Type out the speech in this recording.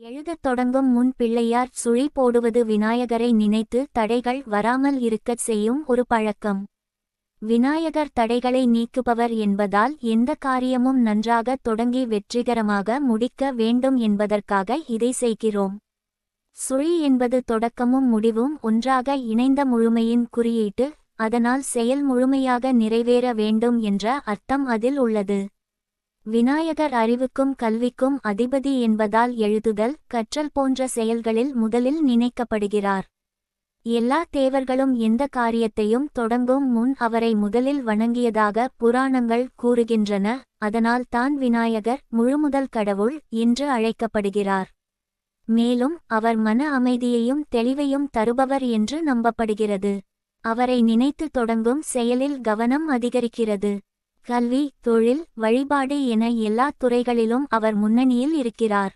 எழுதத் தொடங்கும் முன் பிள்ளையார் சுழி போடுவது விநாயகரை நினைத்து தடைகள் வராமல் இருக்கச் செய்யும் ஒரு பழக்கம். விநாயகர் தடைகளை நீக்குபவர் என்பதால் எந்த காரியமும் நன்றாக தொடங்கி வெற்றிகரமாக முடிக்க வேண்டும் என்பதற்காக இதை செய்கிறோம். சுழி என்பது தொடக்கமும் முடிவும் ஒன்றாக இணைந்த முழுமையின் குறியீட்டு, அதனால் செயல் முழுமையாக நிறைவேற வேண்டும் என்ற அர்த்தம் அதில் உள்ளது. விநாயகர் அறிவுக்கும் கல்விக்கும் அதிபதி என்பதால் எழுதுதல், கற்றல் போன்ற செயல்களில் முதலில் நினைக்கப்படுகிறார். எல்லா தேவர்களும் எந்த காரியத்தையும் தொடங்கும் முன் அவரை முதலில் வணங்கியதாக புராணங்கள் கூறுகின்றன. அதனால் தான் விநாயகர் முழுமுதல் கடவுள் என்று அழைக்கப்படுகிறார். மேலும் அவர் மன அமைதியையும் தெளிவையும் தருபவர் என்று நம்பப்படுகிறது. அவரை நினைத்து தொடங்கும் செயலில் கவனம் அதிகரிக்கிறது. கல்வி, தொழில், வழிபாடு என எல்லா துறைகளிலும் அவர் முன்னணியில் இருக்கிறார்.